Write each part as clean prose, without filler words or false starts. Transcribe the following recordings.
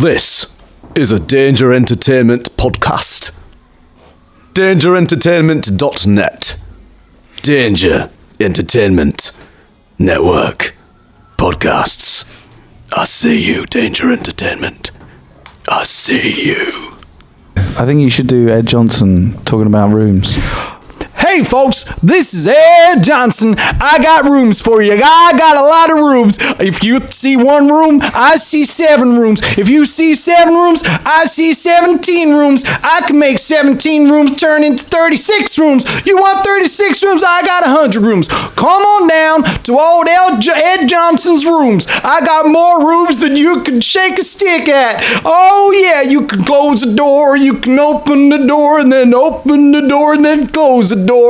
This is a Danger Entertainment podcast. DangerEntertainment.net. Danger Entertainment Network podcasts. I see you, Danger Entertainment. I see you. I think you should do Ed Johnson talking about rooms. Hey folks, this is Ed Johnson. I got rooms for you. I got a lot of rooms. If you see one room, I see 7 rooms. If you see 7 rooms, I see 17 rooms. I can make 17 rooms turn into 36 rooms. You want 36 rooms? I got 100 rooms. Come on down to old Ed Johnson's rooms. I got more rooms than you can shake a stick at. Oh yeah, you can close the door, you can open the door, and then open the door, and then close the door.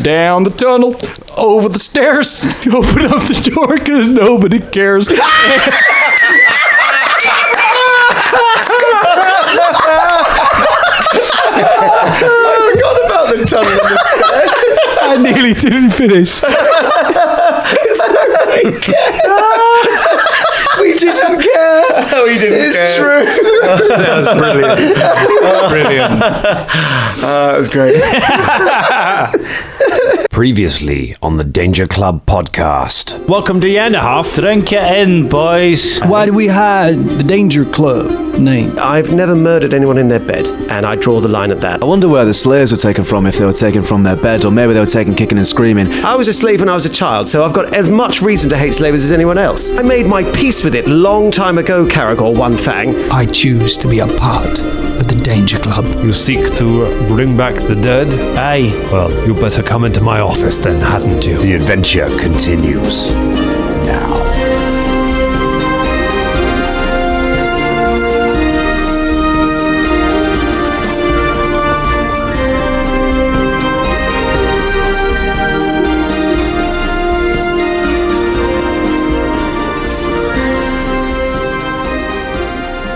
Down the tunnel, over the stairs, open up the door because nobody cares. I forgot about the tunnel and the stairs. I nearly didn't finish. We didn't care. We didn't care. It's true. That was brilliant. It was great. Previously on the Danger Club podcast. Welcome to Yanderhof. Drink it in, boys. Why do we hide the Danger Club name? I've never murdered anyone in their bed, and I draw the line at that. I wonder where the slaves were taken from, if they were taken from their bed, or maybe they were taken kicking and screaming. I was a slave when I was a child, so I've got as much reason to hate slaves as anyone else. I made my peace with it long time ago, Caragor One Fang. I choose to be a part of the Danger Club. You seek to bring back the dead? Aye. Well, you better come into my office then, hadn't you? The adventure continues now.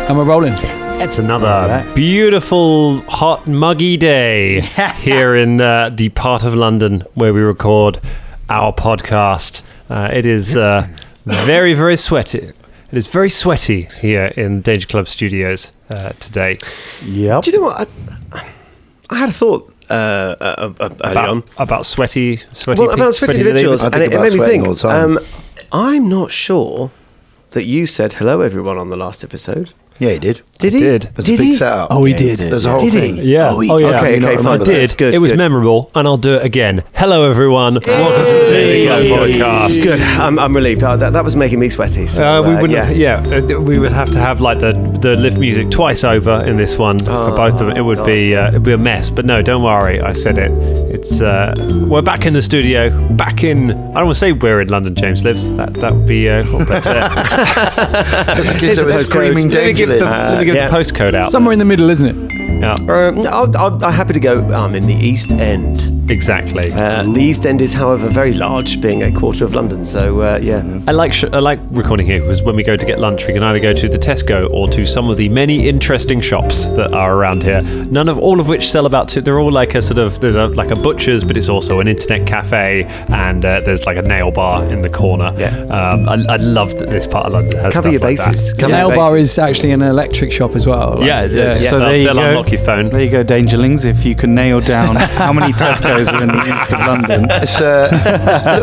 And we're rolling. It's another beautiful, hot, muggy day here in the part of London where we record our podcast. It is very, very sweaty. It is very sweaty here in Danger Club Studios today. Yep. Do you know what? I had a thought early on. About sweaty about sweaty individuals. I think and it made me think, all the time. I'm not sure that you said hello everyone on the last episode. Yeah, he did. Did he? did. There's a big setup. Oh, he did. There's a whole Did he? thing. Yeah. Oh, he yeah. did. Okay, not fine. remember I that. did. Good, it was good. memorable, and I'll do it again. Hello, everyone. Welcome to the Danger Club podcast. Good. I'm relieved. That was making me sweaty. So, We wouldn't. We would have to have like the lift music twice over in this one for both of them. It would be it'd be a mess. But no, don't worry. I said it. It's we're back in the studio. Back in. I don't want to say where in London James lives. That would be. But Because the kids Here's the are screaming postcode. let me give danger. the postcode out. Somewhere in the middle, isn't it? Yeah, I'm happy to go. I'm in the East End. exactly. The East End is, however, very large, being a quarter of London. So yeah. I like recording here because when we go to get lunch, we can either go to the Tesco or to some of the many interesting shops that are around here. All of which sell about. They're all like a sort of. There's like a butcher's, but it's also an internet cafe, and there's like a nail bar in the corner. Yeah. I love that this part of London has Cover stuff your like bases. that. Cover your Nail bar bases. is actually an electric shop as well. Yeah. So there you they'll go. unlock your phone. There you go, Dangerlings. If you can nail down how many Tesco's are in the east of London. It's a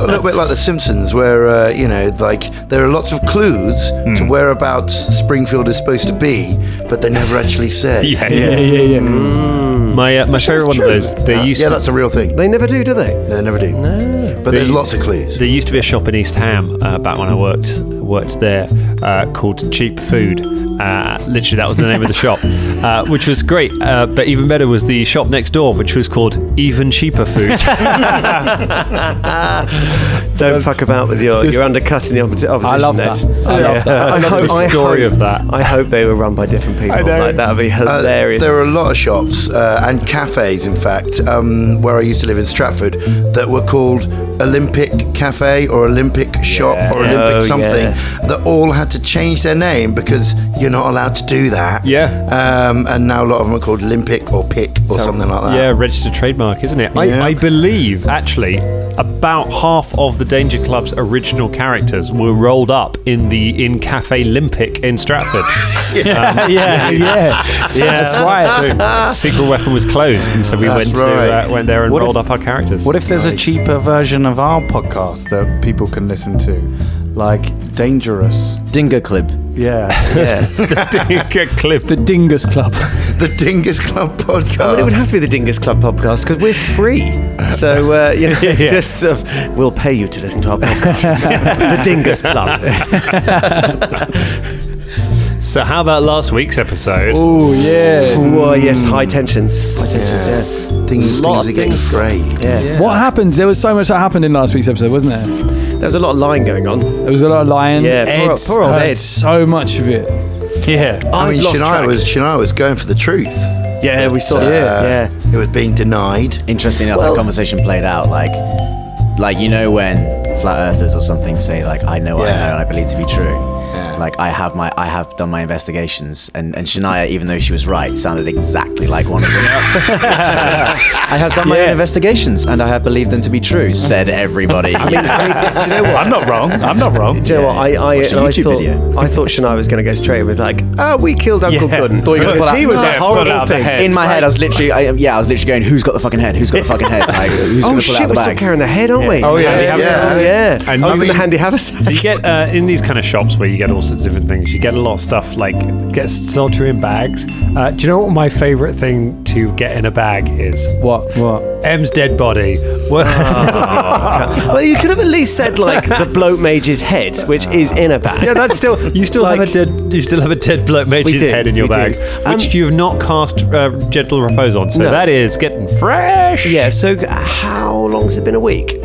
little bit like The Simpsons, where there are lots of clues to whereabouts Springfield is supposed to be, but they never actually say. Yeah. My favorite one of those. There used Yeah, to, that's a real thing. They never do they? They never do. No. But there's lots of clues. There used to be a shop in East Ham back when I worked there called Cheap Food. Literally, that was the name of the shop, which was great. But even better was the shop next door, which was called Even Cheaper Food. Don't fuck about with you're undercutting the opposition. I love that. edge. I love that. I love the story of that. I hope they were run by different people. Like, that would be hilarious. There are a lot of shops and cafes, in fact, where I used to live in Stratford, that were called Olympic Cafe or Olympic Shop or Olympic something that all had to change their name because you're not allowed to do that. Yeah. And now a lot of them are called Olympic or Pick or something like that. Yeah, registered trademark, isn't it? Yeah. I believe, actually, about half of the Danger Club's original characters were rolled up in Cafe Olympic in Stratford. That's right. So, Secret Weapon was closed, and so we went there and rolled up our characters. What if there's a cheaper version of our podcast that people can listen to? Like Dangerous. Dingo Clip. Yeah. The Dingo Clip. The Dingus Club. The Dingus Club podcast. Well, it would have to be the Dingus Club podcast because we're free. So, just we'll pay you to listen to our podcast. The Dingus Club. So how about last week's episode? Oh, yeah. Oh, yes, high tensions. High tensions, yeah. Things are getting frayed. Yeah. What happened? There was so much that happened in last week's episode, wasn't there? There was a lot of lying going on. There was a lot of lying. Yeah, Ed's poor old heard Ed. so much of it. Yeah. I mean, Shania was going for the truth. Yeah, we saw that. It was being denied. Interesting enough, that conversation played out like you know when flat earthers or something say like I know what I know and I believe to be true. Like I have done my investigations, and Shania, even though she was right, sounded exactly like one of them. I have done my own investigations, and I have believed them to be true. Said everybody. I mean, do you know what? I'm not wrong. Do you know what? I thought Shania was going to go straight with like, we killed Uncle Gooden. Thought you were gonna pull out- He was a pull horrible out the thing. head. In my head, I was literally going, "Who's got the fucking head? Who's got the fucking head? Like, who's gonna pull Shit, out the we're still bag?" carrying the head, aren't we? Oh, yeah. Yeah. And I was I in the mean- handy haversack. So you get in these kind of shops where you get all sorts of different things. You get a lot of stuff like gets sold to you in bags. Do you know what my favourite thing to get in a bag is? What? M's dead body. Well, you could have at least said like the bloke mage's head, which is in a bag. Yeah, that's still you still have a dead bloke mage's head in your bag, which you have not cast gentle repose on. So that is getting fresh. Yeah. So how long has it been? A week.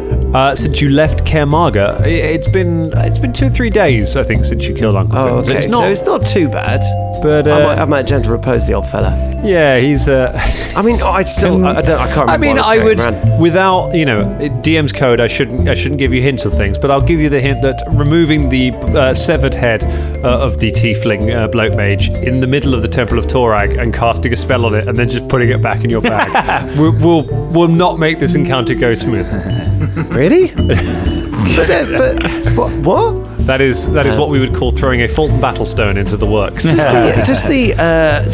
Since you left Caermarga, it's been 2 or 3 days, I think, since you killed Uncle Oh, Gooden. okay. So it's not too bad. But I might gentle repose the old fella. yeah, he's. I mean, I can't remember. I mean, what I would, ran. without DM's code. I shouldn't give you hints of things, but I'll give you the hint that removing the severed head of the tiefling bloke mage in the middle of the Temple of Torag and casting a spell on it, and then just putting it back in your bag, will not make this encounter go smooth. Really? but what? That is what we would call throwing a Folton battlestone into the works. Does the I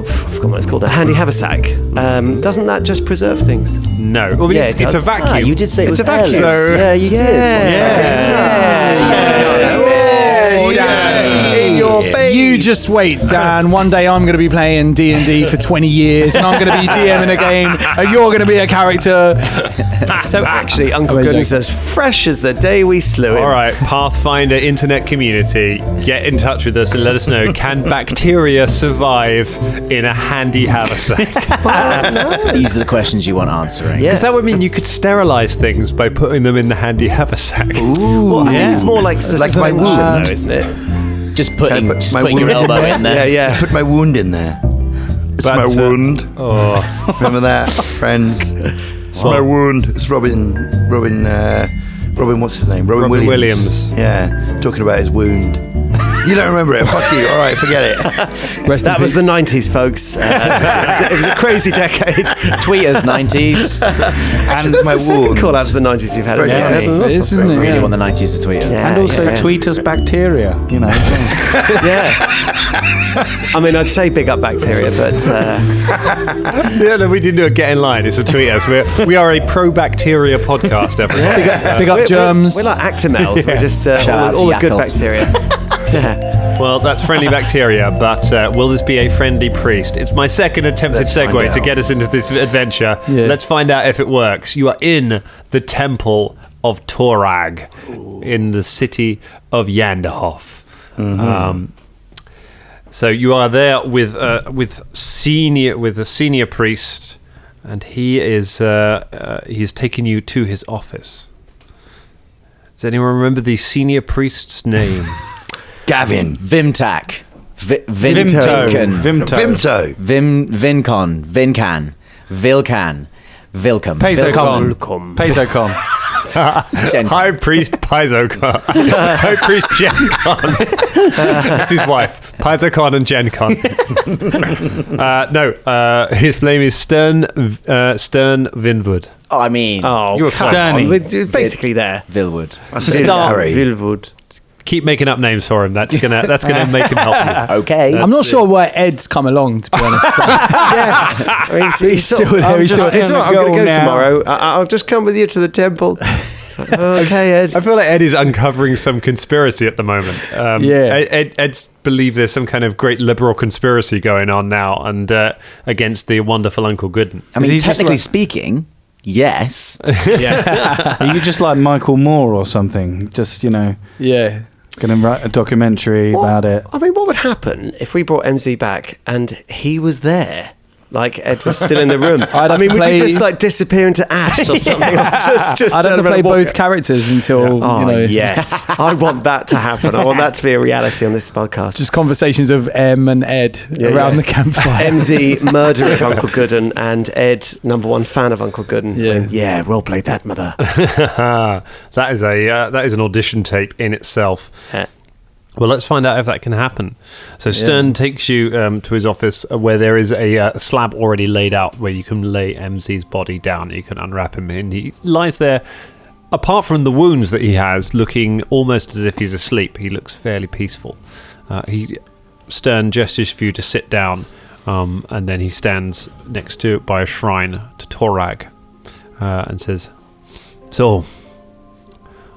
forgot what it's called. A handy haversack. Doesn't that just preserve things? No, well, Yeah, it's it a does. vacuum. You did say it was It's a vacuum. airless. So- Yeah, you In your face. You just wait, Dan. One day I'm going to be playing D&D for 20 years, and I'm going to be DMing a game, and you're going to be a character. So actually, Uncle Gooden's as fresh as the day we slew him. All right, Pathfinder internet community, get in touch with us and let us know, can bacteria survive in a handy haversack? These are the questions you want answering. Yeah. Because that would mean you could sterilize things by putting them in the handy haversack. Well, I think it's more like my wound. though, isn't it? Just putting my your wound elbow in there. Yeah. Put my wound in there. It's But, my wound. Oh, Remember that, friends? It's my wound. It's Robin. What's his name? Robin Williams. Yeah, talking about his wound. You don't remember it? Fuck you. All right, forget it. That was the 90s, folks. It was a crazy decade. Tweeters, 90s. And That's my the second wound. call out of the 90s we've had. Very isn't funny. it? It is, isn't it? Really Yeah. want the 90s to tweet us. Yeah. And also tweet us bacteria, you know. I mean, I'd say big up bacteria, but yeah, no, we didn't do a get in line. It's a tweet us. We are a pro-bacteria podcast, everyone. Big up germs. we're like Actimel. We're just out all to the good Yakult. bacteria. Yeah. Well, that's friendly bacteria, but will this be a friendly priest? It's my second attempted Let's find segue to out. get us into this adventure. Yeah. Let's find out if it works. You are in the Temple of Torag in the city of Yanderhof. So you are there with a senior priest, and he is taking you to his office. Does anyone remember the senior priest's name? Gavin. Vimtac. Vimto. Vimto. Vincon. Vincan. Vilcan. Vilcom. Pezocom. Pezocom. High Priest Pizocon. High Priest Gencon. That's his wife. Pizocon and Gencon. His name is Stern Vinwood. Oh, I mean, you were Sterny. Basically there. Vilwood. Vilwood. Keep making up names for him. That's gonna make him help you. Okay. I'm not sure why Ed's come along, to be honest. I mean, he's still there. It's all right, I'm going to go tomorrow. I'll just come with you to the temple. Okay, Ed. I feel like Ed is uncovering some conspiracy at the moment. Ed's believe there's some kind of great liberal conspiracy going on now, and against the wonderful Uncle Gooden. I mean, technically speaking, yes. Yeah. Are you just like Michael Moore or something? Just, Yeah. going to write a documentary about it. I mean, what would happen if we brought MZ back and he was there? Like Ed was still in the room. Would you just like disappear into ash or something? I'd have to play both characters until, yes. I want that to happen. I want that to be a reality on this podcast. Just conversations of M and Ed around the campfire. MZ, murderer of Uncle Gooden, and Ed, #1 fan of Uncle Gooden. Yeah. Role play that, mother. That is an audition tape in itself. Well, let's find out if that can happen. So Stern takes you to his office where there is a slab already laid out where you can lay MZ's body down. You can unwrap him and he lies there. Apart from the wounds that he has, looking almost as if he's asleep, he looks fairly peaceful. Stern gestures for you to sit down, and then he stands next to by a shrine to Torag and says, "So,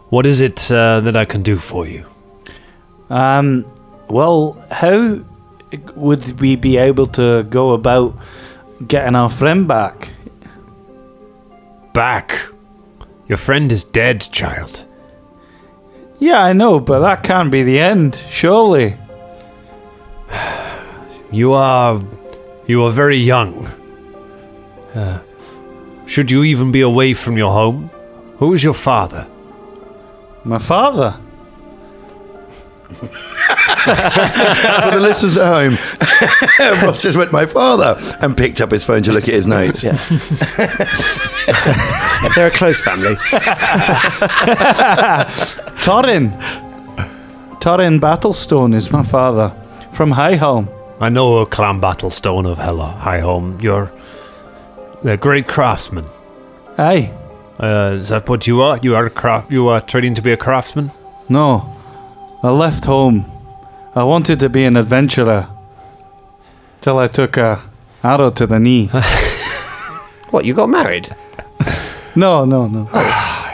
what is it that I can do for you?" Well, how would we be able to go about getting our friend back? Back? Your friend is dead, child. Yeah, I know, but that can't be the end, surely. You are very young. Should you even be away from your home? Who is your father? My father? For the listeners at home, Ross just went, "My father," and picked up his phone to look at his notes. Yeah. They're a close family. Torrin Battlestone is my father, from Highholm. I know Clan Battlestone of Highholm. You're a great craftsman. Aye. Is that what you are? You are training to be a craftsman? No. I left home. I wanted to be an adventurer. Till I took a arrow to the knee. What, you got married? No.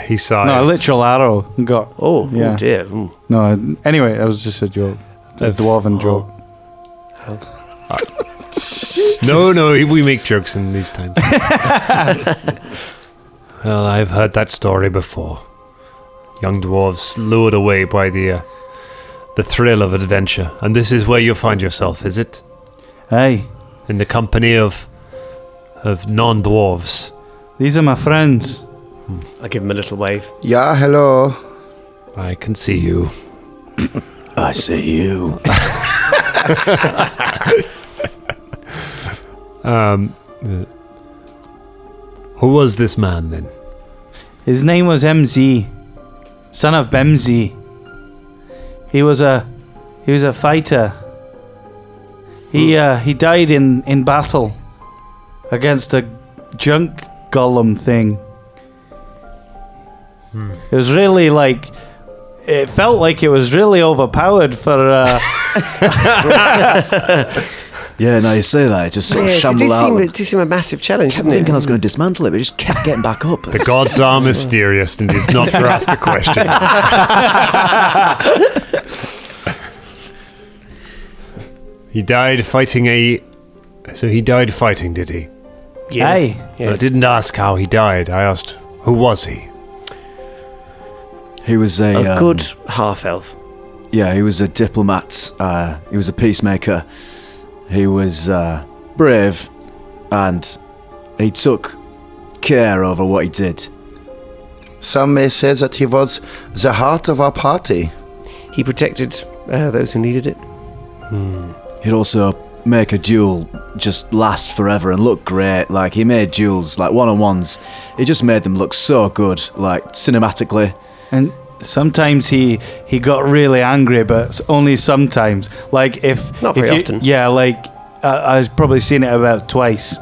He sighs. No, a literal arrow. Got. Oh dear. Mm. No, anyway, it was just a joke. A dwarven joke. No, we make jokes in these times. Well, I've heard that story before. Young dwarves lured away by the thrill of adventure, and this is where you find yourself, is it? Aye. In the company of non-dwarves. These are my friends. I give him a little wave. Yeah, hello. I can see you. I see you. Who was this man then? His name was MZ, son of Bemzi. He was a fighter. He died in battle against a junk golem thing. It was really it felt like it was really overpowered for. Yeah, now you say that, it just sort of shambled out. It did seem a massive challenge, I kept thinking I was going to dismantle it, but it just kept getting back up. The gods are mysterious, and it's not for ask a question. He died fighting So he died fighting, did he? Yes. Aye. I didn't ask how he died. I asked, who was he? He was a good half-elf. Yeah, he was a diplomat. He was a peacemaker. He was brave, and he took care over what he did. Some may say that he was the heart of our party. He protected those who needed it. He'd also make a duel just last forever and look great. Like, he made duels, like one-on-ones. He just made them look so good, like cinematically. And sometimes he got really angry, but only sometimes. Like Not very often. Yeah, like I've probably seen it about twice.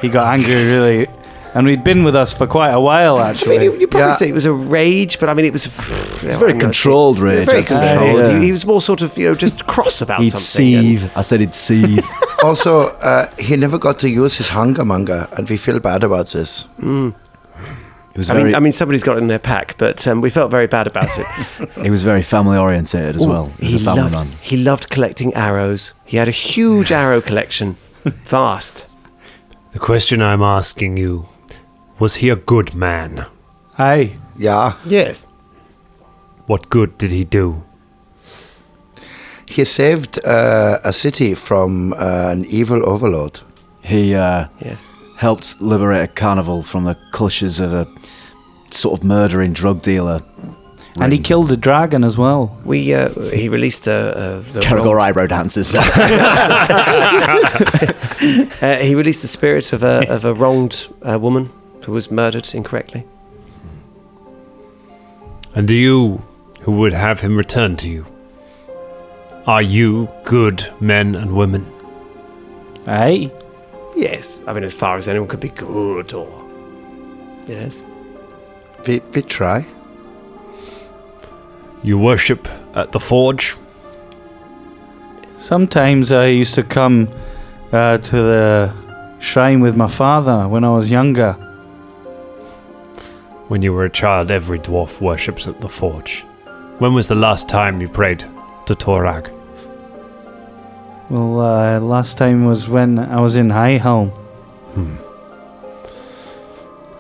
He got angry really, and he'd been with us for quite a while actually. I mean, you probably say it was a rage, but I mean, it was very controlled rage. Very I'd say. controlled. Yeah. He was more sort of, just cross about He'd something. seethe. I said he'd seethe. Also, he never got to use his hunger, and we feel bad about this. It was I mean, somebody's got it in their pack, but we felt very bad about it. He was very family orientated as well. He was a family man. He loved collecting arrows. He had a huge arrow collection. Vast. The question I'm asking you, was he a good man? Aye. Yeah, Yes. What good did he do? he saved a city from an evil overlord. He Yes. helped liberate a carnival from the clutches of a sort of murdering drug dealer. And he killed a dragon as well. He released the Caragor eyebrow dancers. he released the spirit of a wronged woman who was murdered incorrectly. And do you, who would have him return to you, are you good men and women? Aye. Yes. I mean, as far as anyone could be good, or yes. We try. You worship at the forge? Sometimes I used to come to the shrine with my father when I was younger. When you were a child, every dwarf worships at the forge. When was the last time you prayed to Torag? Well, last time was when I was in High Helm.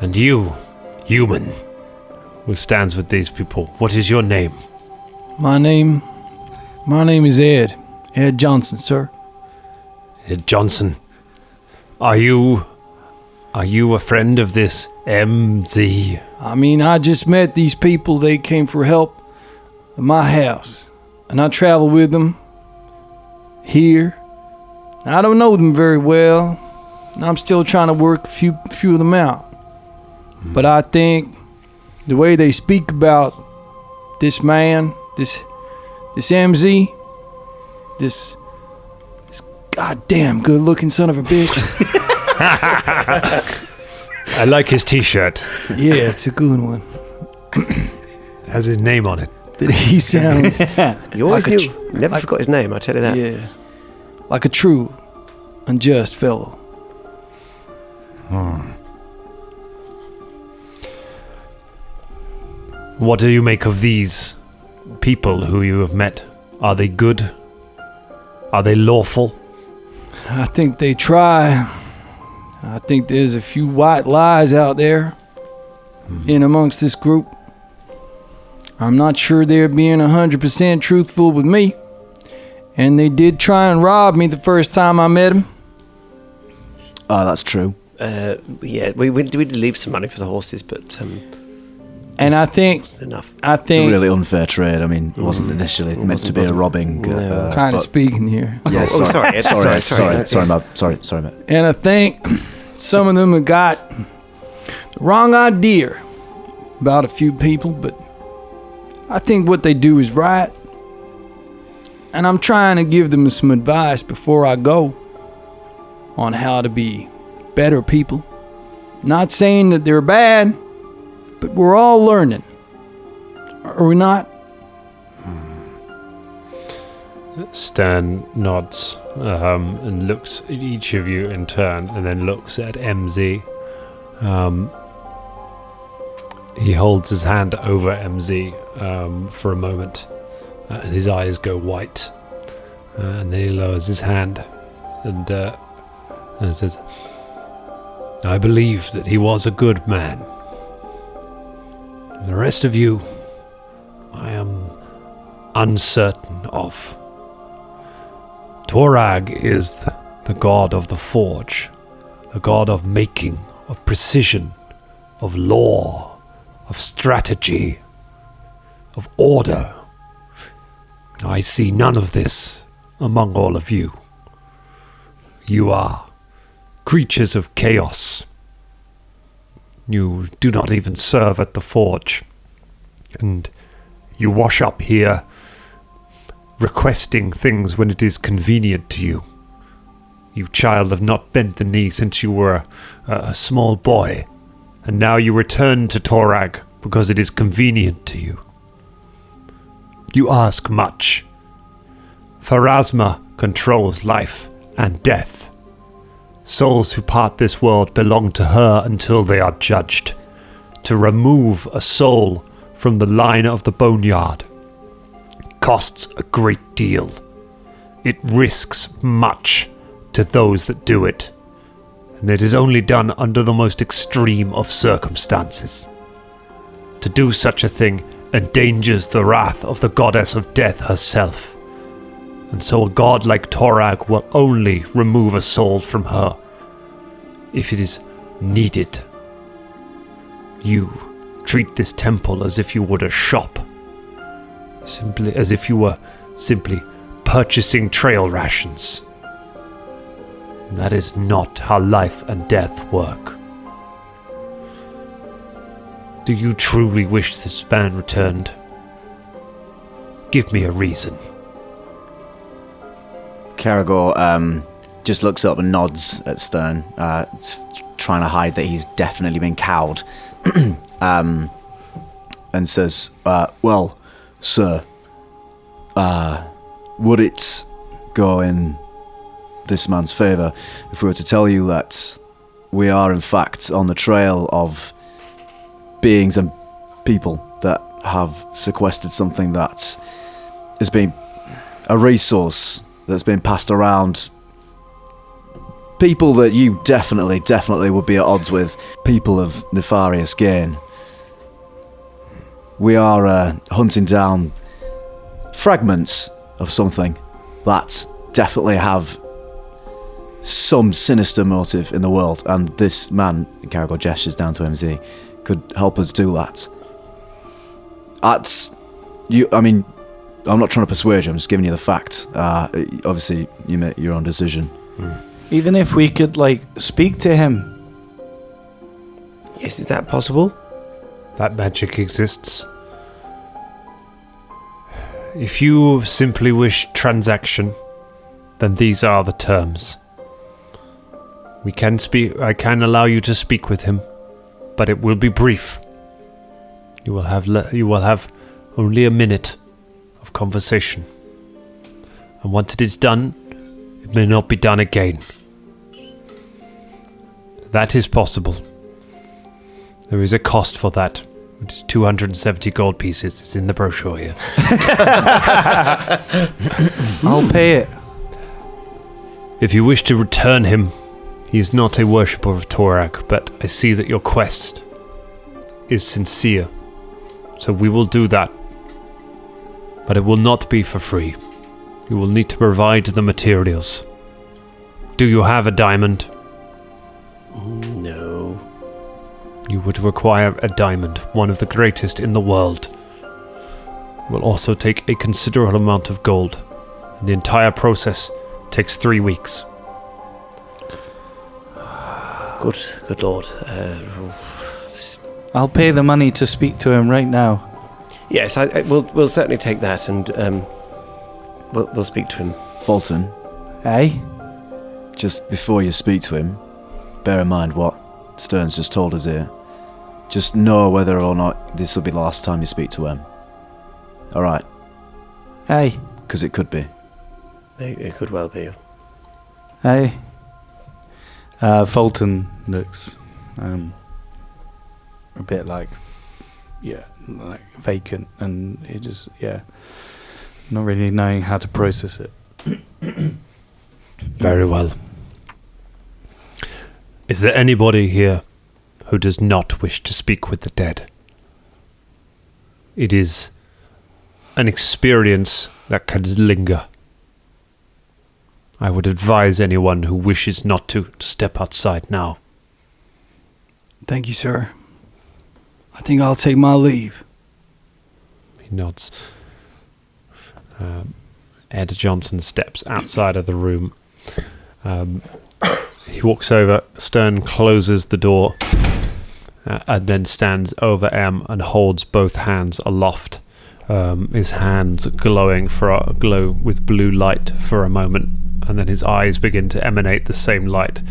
And you, human, who stands with these people, what is your name? My name is Ed Johnson, sir. Ed Johnson. Are you a friend of this MZ? I mean, I just met these people. They came for help at my house, and I traveled with them here. I don't know them very well, and I'm still trying to work a few of them out. But I think the way they speak about this man, this MZ, this goddamn good-looking son of a bitch. I like his t-shirt. Yeah, it's a good one. It has his name on it. That he sounds You always like knew. Never forgot his name, I tell you that. yeah, like a true and just fellow. What do you make of these people who you have met? Are they good? Are they lawful? I think they try. I think there's a few white lies out there in amongst this group. I'm not sure they're being 100% truthful with me. And they did try and rob me the first time I met them. Oh, that's true. Yeah, we did leave some money for the horses, but And I think wasn't enough. It's a really unfair trade. I mean, it wasn't initially meant to be a robbing. kind of but- speaking here. Yeah, sorry, sorry, mate. And I think some of them have got the wrong idea about a few people, but I think what they do is right. And I'm trying to give them some advice before I go on how to be better people. Not saying that they're bad, but we're all learning. Are we not? Stan nods and looks at each of you in turn and then looks at MZ. He holds his hand over MZ for a moment and his eyes go white. And then he lowers his hand and says, I believe that he was a good man. The rest of you, I am uncertain of. Torag is the god of the forge, the god of making, of precision, of law, of strategy, of order. I see none of this among all of you. You are creatures of chaos. You do not even serve at the forge. And you wash up here requesting things when it is convenient to you. You child have not bent the knee since you were a small boy, and now you return to Torag because it is convenient to you. You ask much. Pharasma controls life and death. Souls who part this world belong to her until they are judged. To remove a soul from the line of the boneyard costs a great deal. It risks much to those that do it, and it is only done under the most extreme of circumstances. To do such a thing endangers the wrath of the goddess of death herself, and so a god like Torag will only remove a soul from her if it is needed. You treat this temple as if you would a shop, simply as if you were simply purchasing trail rations. That is not how life and death work. Do you truly wish this man returned? Give me a reason. Caragor just looks up and nods at Stern, trying to hide that he's definitely been cowed, and says, well, sir, would it go in this man's favour if we were to tell you that we are in fact on the trail of beings and people that have sequestered something that has been a resource that's been passed around? People that you definitely would be at odds with, people of nefarious gain. We are hunting down fragments of something that definitely have some sinister motive in the world, and this man, Caragor gestures down to MZ, could help us do that. I'm not trying to persuade you, I'm just giving you the fact. Obviously, you make your own decision. Even if we could, speak to him. Yes, is that possible? That magic exists. If you simply wish transaction, then these are the terms. We can speak. I can allow you to speak with him, but it will be brief. You will have only a minute of conversation, and once it is done, it may not be done again. That is possible. There is a cost for that, which is 270 gold pieces. It's in the brochure here. I'll pay it. If you wish to return him, he is not a worshipper of Torag, but I see that your quest is sincere. So we will do that. But it will not be for free. You will need to provide the materials. Do you have a diamond? No. You would require a diamond, one of the greatest in the world. It will also take a considerable amount of gold, and the entire process takes 3 weeks. Good lord. I'll pay the money to speak to him right now. Yes, we'll certainly take that, and we'll speak to him. Folton. Hey? Just before you speak to him, bear in mind what Stern's just told us here. Just know whether or not this will be the last time you speak to him. Alright? Hey? Because it could be. It could well be. Hey? Folton looks a bit like vacant, and he just, not really knowing how to process it. Very well. Is there anybody here who does not wish to speak with the dead? It is an experience that can linger. I would advise anyone who wishes not to step outside now. Thank you, sir. I think I'll take my leave. He nods. Ed Johnson steps outside of the room. He walks over, Stern closes the door, and then stands over M and holds both hands aloft. His hands glow with blue light for a moment, and then his eyes begin to emanate the same light.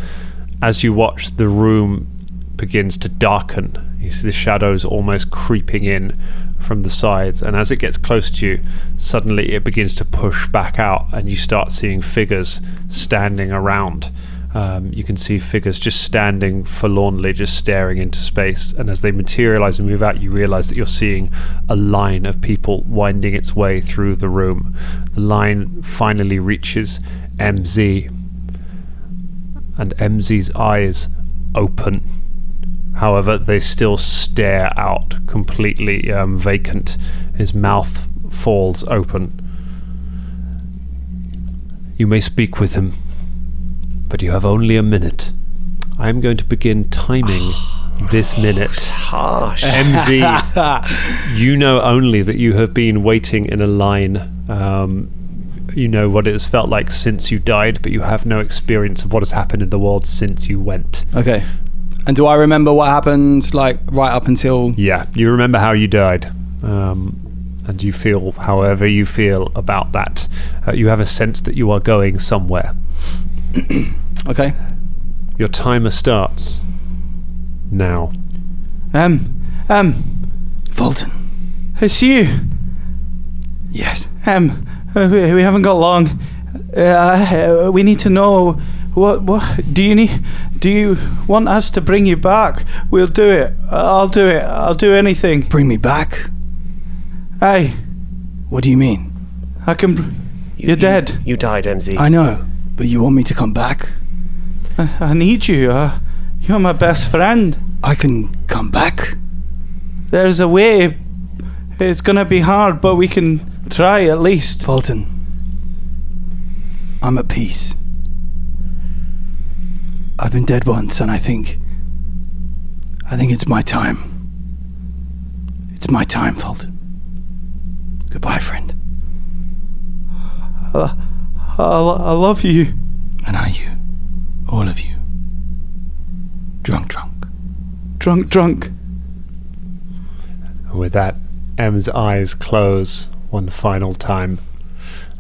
As you watch, the room begins to darken. You see the shadows almost creeping in from the sides, and as it gets close to you, suddenly it begins to push back out, and you start seeing figures standing around. You can see figures just standing forlornly, just staring into space, and as they materialize and move out, you realize that you're seeing a line of people winding its way through the room. The line finally reaches MZ, and MZ's eyes open. However, they still stare out, completely vacant. His mouth falls open. You may speak with him, but you have only a minute. I am going to begin timing this minute. Harsh. MZ, you know only that you have been waiting in a line. You know what it has felt like since you died, but you have no experience of what has happened in the world since you went. Okay. And do I remember what happened, like, right up until... Yeah, you remember how you died. And you feel however you feel about that. You have a sense that you are going somewhere. Okay. Your timer starts now. Folton. It's you. Yes. We haven't got long. We need to know what do you want us to bring you back? We'll do it. I'll do it. I'll do anything. Bring me back? Hey, What do you mean? I can. You're dead. You died, MZ. I know, but you want me to come back? I need you. You're my best friend. I can come back? There's a way. It's gonna be hard, but we can try at least. Folton, I'm at peace. I've been dead once, and I think it's my time. It's my time, Folton. Goodbye, friend. I love you. And are you? All of you. Drunk. Drunk. With that, M's eyes close one final time,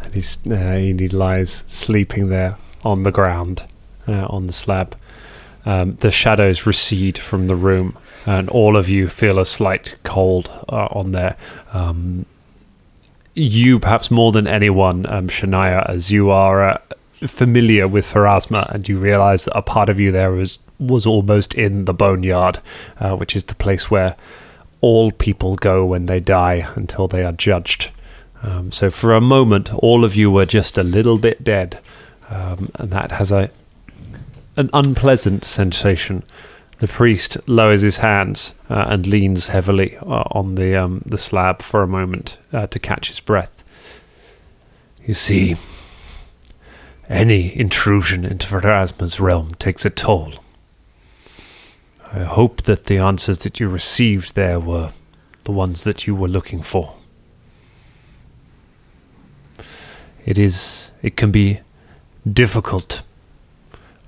and he lies sleeping there on the ground, on the slab. The shadows recede from the room, and all of you feel a slight cold on there. You, perhaps more than anyone, Shania, as you are familiar with Pharasma, and you realise that a part of you there was almost in the boneyard, which is the place where all people go when they die until they are judged. So for a moment, all of you were just a little bit dead, and that has an unpleasant sensation. The priest lowers his hands and leans heavily on the slab for a moment to catch his breath. You see, any intrusion into Pharasma's realm takes a toll. I hope that the answers that you received there were the ones that you were looking for. It can be difficult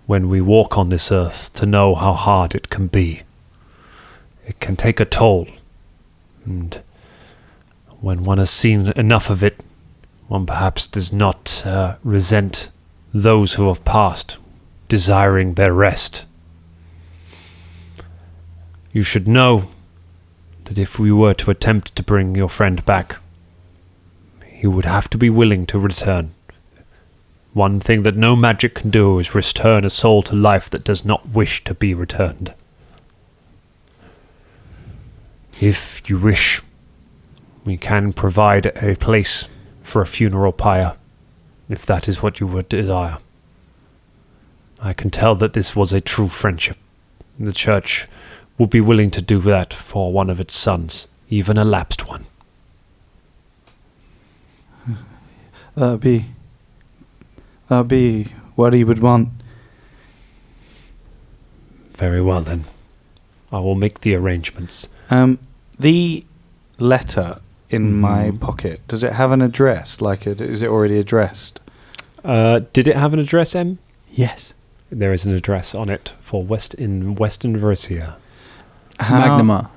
when we walk on this earth to know how hard it can be. It can take a toll, and when one has seen enough of it, one perhaps does not resent those who have passed, desiring their rest. You should know that if we were to attempt to bring your friend back, he would have to be willing to return. One thing that no magic can do is return a soul to life that does not wish to be returned. If you wish, we can provide a place for a funeral pyre, if that is what you would desire. I can tell that this was a true friendship. The church would be willing to do that for one of its sons, even a lapsed one. That'd be what he would want. Very well then. I will make the arrangements. The letter in my pocket, does it have an address? Is it already addressed? Did it have an address, M? Yes. There is an address on it for Western Varissia. Magnamar.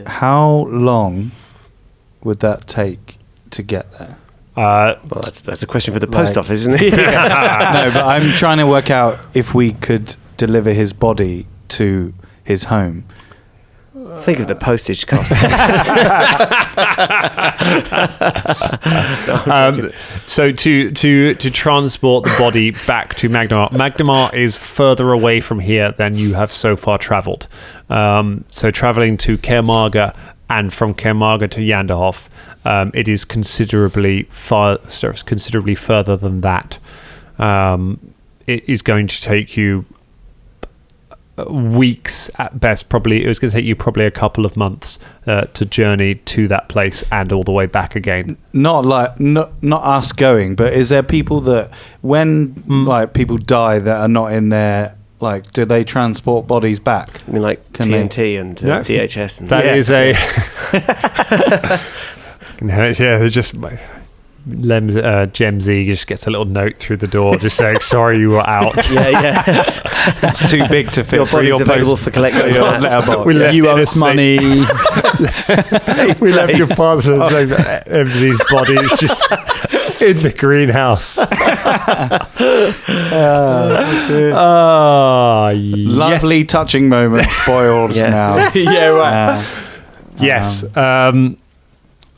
How long would that take to get there? Well, that's a question for the post office, isn't it? No, but I'm trying to work out if we could deliver his body to his home. Think of the postage cost. So to transport the body back to Magnamar is further away from here than you have so far travelled. So travelling to Kermarga and from Kermarga to Yanderhof, it is considerably further than that. It is going to take you weeks at best. Probably it was going to take you probably a couple of months to journey to that place and all the way back again. Not us going, but is there people that when like people die that are not in there? Like, do they transport bodies back? I mean, like TNT and DHS. And that is a. They're just. Gemsy just gets a little note through the door just saying, sorry you were out. Yeah. It's too big to fit your for your available for collection. You owe us money. We left your parcel. Everybody's body is just in the greenhouse. Lovely touching moment spoiled now. Yeah, right. Yes.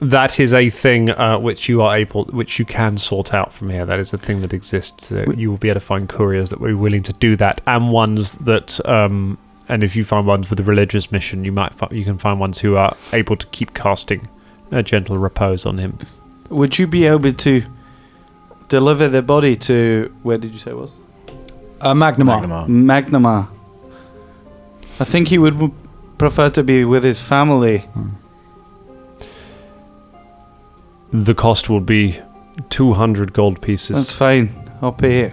That is a thing which you can sort out from here. That is a thing that exists. You will be able to find couriers that will be willing to do that, and ones that, and if you find ones with a religious mission, you can find ones who are able to keep casting a gentle repose on him. Would you be able to deliver the body to where did you say it was? Magnamar. I think he would prefer to be with his family. The cost will be 200 gold pieces. That's fine. I'll pay it.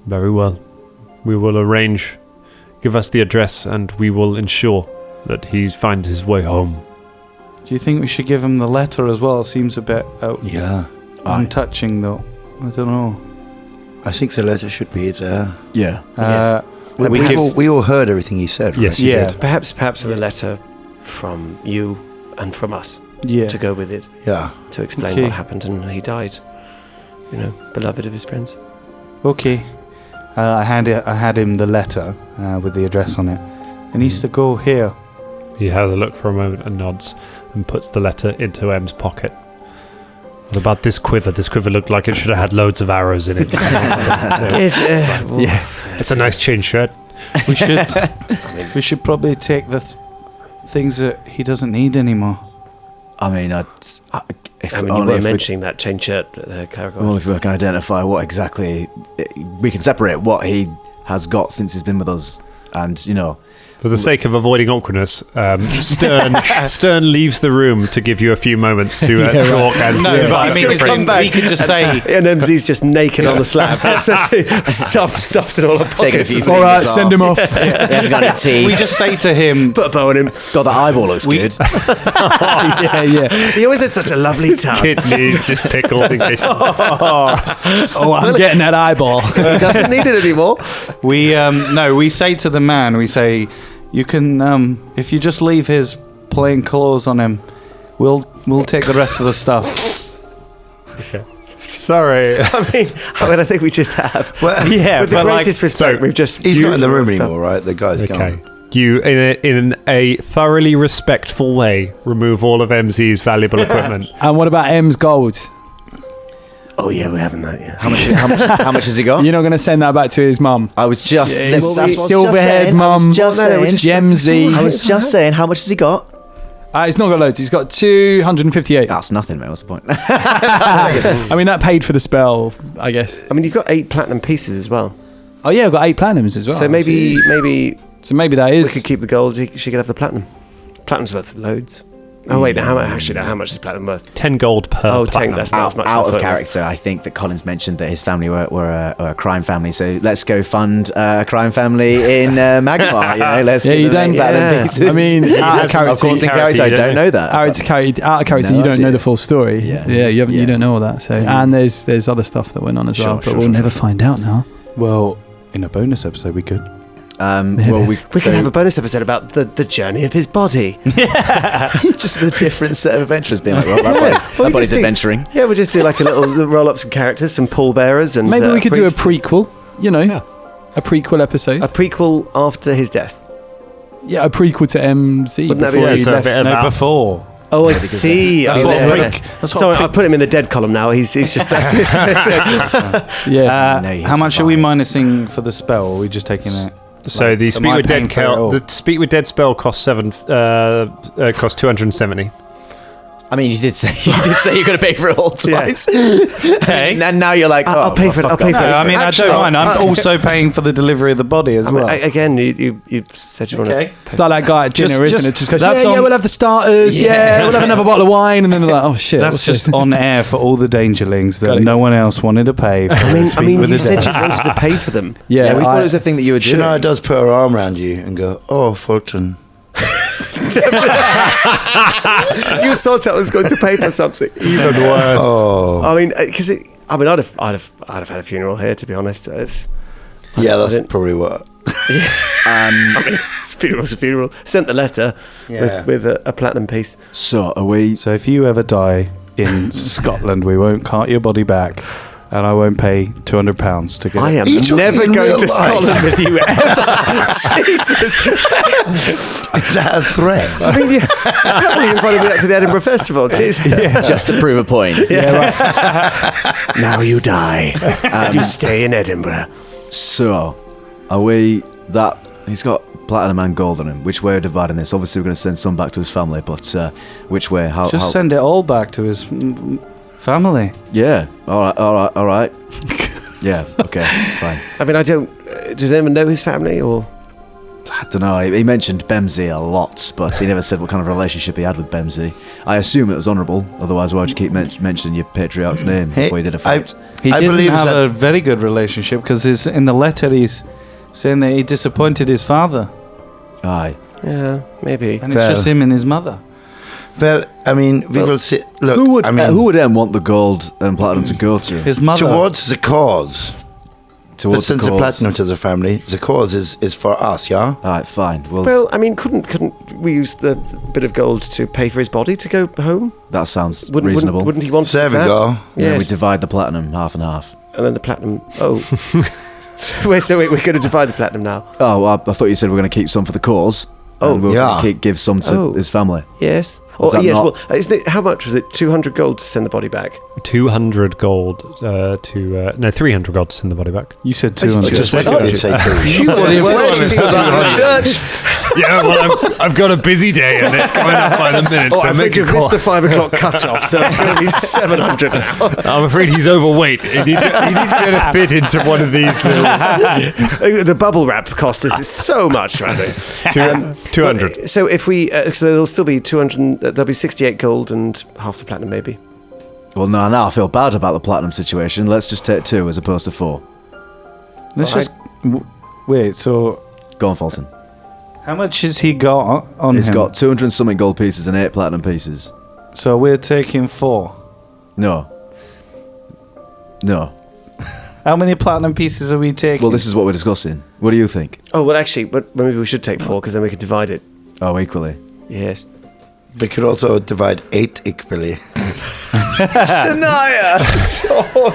Very well. We will arrange. Give us the address and we will ensure that he finds his way home. Do you think we should give him the letter as well? It seems a bit untouching though. I don't know. I think the letter should be there. Yeah. We all heard everything he said, right? Yes, you did. Perhaps with a letter from you and from us. Yeah. To go with it. Yeah. To explain what happened and he died. Beloved of his friends. Okay. I had him the letter with the address on it. It needs to go here. He has a look for a moment and nods and puts the letter into M's pocket. What about this quiver? This quiver looked like it should have had loads of arrows in it. It's a nice chain shirt. We should probably take the things that he doesn't need anymore. I mean, you were mentioning that chain shirt, clerical. Well, if we can identify what exactly, we can separate what he has got since he's been with us, and For the sake of avoiding awkwardness, Stern leaves the room to give you a few moments to talk and devise we could just say... And MZ's just naked on the slab. stuffed in all the pockets. All right, send him off. He hasn't got any teeth. We just say to him... Put a bow on him. God, the eyeball looks good. Yeah. He always had such a lovely tongue. Kidneys just pickled. I'm getting that eyeball. He doesn't need it anymore. We say to the man, we say... You can, if you just leave his plain clothes on him, we'll take the rest of the stuff. Okay. Sorry. I mean, I think we just have. Well, with the greatest respect, we've just. He's not in the room anymore, right? The guy's gone. You, in a thoroughly respectful way, remove all of MZ's valuable equipment. And what about M's gold? Oh yeah, we're having that. Yeah. How much has he got? You're not going to send that back to his mum. I was just Silverhead mum. Gemsy. I was just saying, how much has he got? He's not got loads. He's got 258. That's nothing, mate. What's the point? I mean, that paid for the spell, I guess. I mean, you've got 8 platinum pieces as well. Oh yeah, I've got 8 platinums as well. So maybe that is. We could keep the gold. She could have the platinum. Platinum's worth loads. Oh wait, how much is platinum worth? 10 gold per platinum. 10, that's not as much. Out of character, I think that Colin's mentioned that his family were a crime family, so let's go fund a crime family in Magnamar. Let's give them platinum pieces. I mean, out of character, of course, in character, I don't know that. Out of character, you don't know the full story. You don't know all that. So, and there's other stuff that went on as well, but we'll never find out now. Well, in a bonus episode, we could. Well, We can have a bonus episode about the journey of his body. just the different set of adventurers being like, well, that body's adventuring. Yeah, we'll just do like a little roll up some characters, some pallbearers, and Maybe we could do a priests. prequel. A prequel episode. A prequel after his death. Yeah, a prequel to MZ Wouldn't that be before he so a left. bit No, about- before. Oh, I see. That's what Sorry, I put him in the dead column now. He's just that's his Yeah. No, he how much are we survived. minusing for the spell? Are we just taking it? So the am speak I with paying dead for it all? the speak with dead spell costs 270. I mean, you did say you're going to pay for it all twice. Okay. And now you're like, I'll pay for it. I'll pay for it. No, I mean, Actually, I don't mind. I'm also paying for the delivery of the body as well. Again, you said you want Okay. to. It's like that guy at dinner, Just- isn't it? Just goes, that's yeah, on- we'll have the starters. Yeah, we'll have another bottle of wine, and then they're like, oh shit. That's what's just this? on air for all the dangerlings Got that it. no one else wanted to pay for. I mean, Speak with you the said dead. you wanted to pay for them. Yeah, we thought it was a thing that you were doing. Shania does put her arm around you and go, "Oh, Folton." You thought I was going to pay for something. Even worse. Oh, I mean, because I'd have had a funeral here, to be honest. yeah, that's didn't- probably what. I mean, funeral's a funeral. Sent the letter Yeah. with a platinum piece. So are we? So if you ever die in Scotland, we won't cart your body back, and I won't pay £200 to get I it. am Are you talking never in going real to life? Scotland with you ever. Jesus. Is that a threat? I mean, is that why you invited me out to the Edinburgh Festival? Jesus. Just to prove a point. Now you die. And you stay in Edinburgh. So, are we that he's got platinum and gold on him? Which way are we dividing this? Obviously, we're going to send some back to his family, but which way? How? Just send it all back to his family. Yeah. All right. Yeah. Okay. Fine. I mean, I don't. Does anyone know his family or? I don't know. He mentioned Bemsey a lot, but he never said what kind of relationship he had with Bemsey. I assume it was honourable. Otherwise, why would you keep mentioning your patriarch's name Hey, before you did a fight? He I didn't believe have that- a very good relationship because in the letter he's saying that he disappointed his father, Aye. Yeah, maybe. and it's just him and his mother. Well, I mean, we will see. Look, Who would I mean, who would want the gold and platinum to go to? His mother. towards the cause. But Towards since the cause? platinum to the family, the cause is for us, yeah. All right, fine. Well, I mean, couldn't we use the bit of gold to pay for his body to go home? that sounds Wouldn't reasonable. Wouldn't he want There we that? go. Yeah, we Yes. divide the platinum half and half. And then the platinum. Oh. We're going to divide the platinum now. Oh, well, I thought you said we're going to keep some for the cause. Oh, and we'll yeah. give some to Oh. his family. Yes. Was Or that yes. not- Well, isn't it? How much was it? 200 gold to send the body back. 200 gold to 300 gold to send the body back. You said 200. Just wait till you say two. Yeah, well, I've got a busy day and it's coming up by the minute, Oh, so I make think a you missed call. the 5 o'clock cut-off, so it's going to be 700 now. I'm afraid he's overweight. He needs to be able to fit into one of these little The bubble wrap cost us so much, Randy. 200. So if we, so there'll still be 200. There'll be 68 gold and half the platinum, maybe. Well, no, now I feel bad about the platinum situation. Let's just take 2 as opposed to 4. Let's just wait. So Go on, Folton. how much has he got on He's him? got 200 and something gold pieces and 8 platinum pieces. So we're taking 4. No. How many platinum pieces are we taking? Well, this is what we're discussing. What do you think? Oh well, actually, but maybe we should take 4 because then we could divide it. Oh, equally. Yes. We could also divide 8 equally.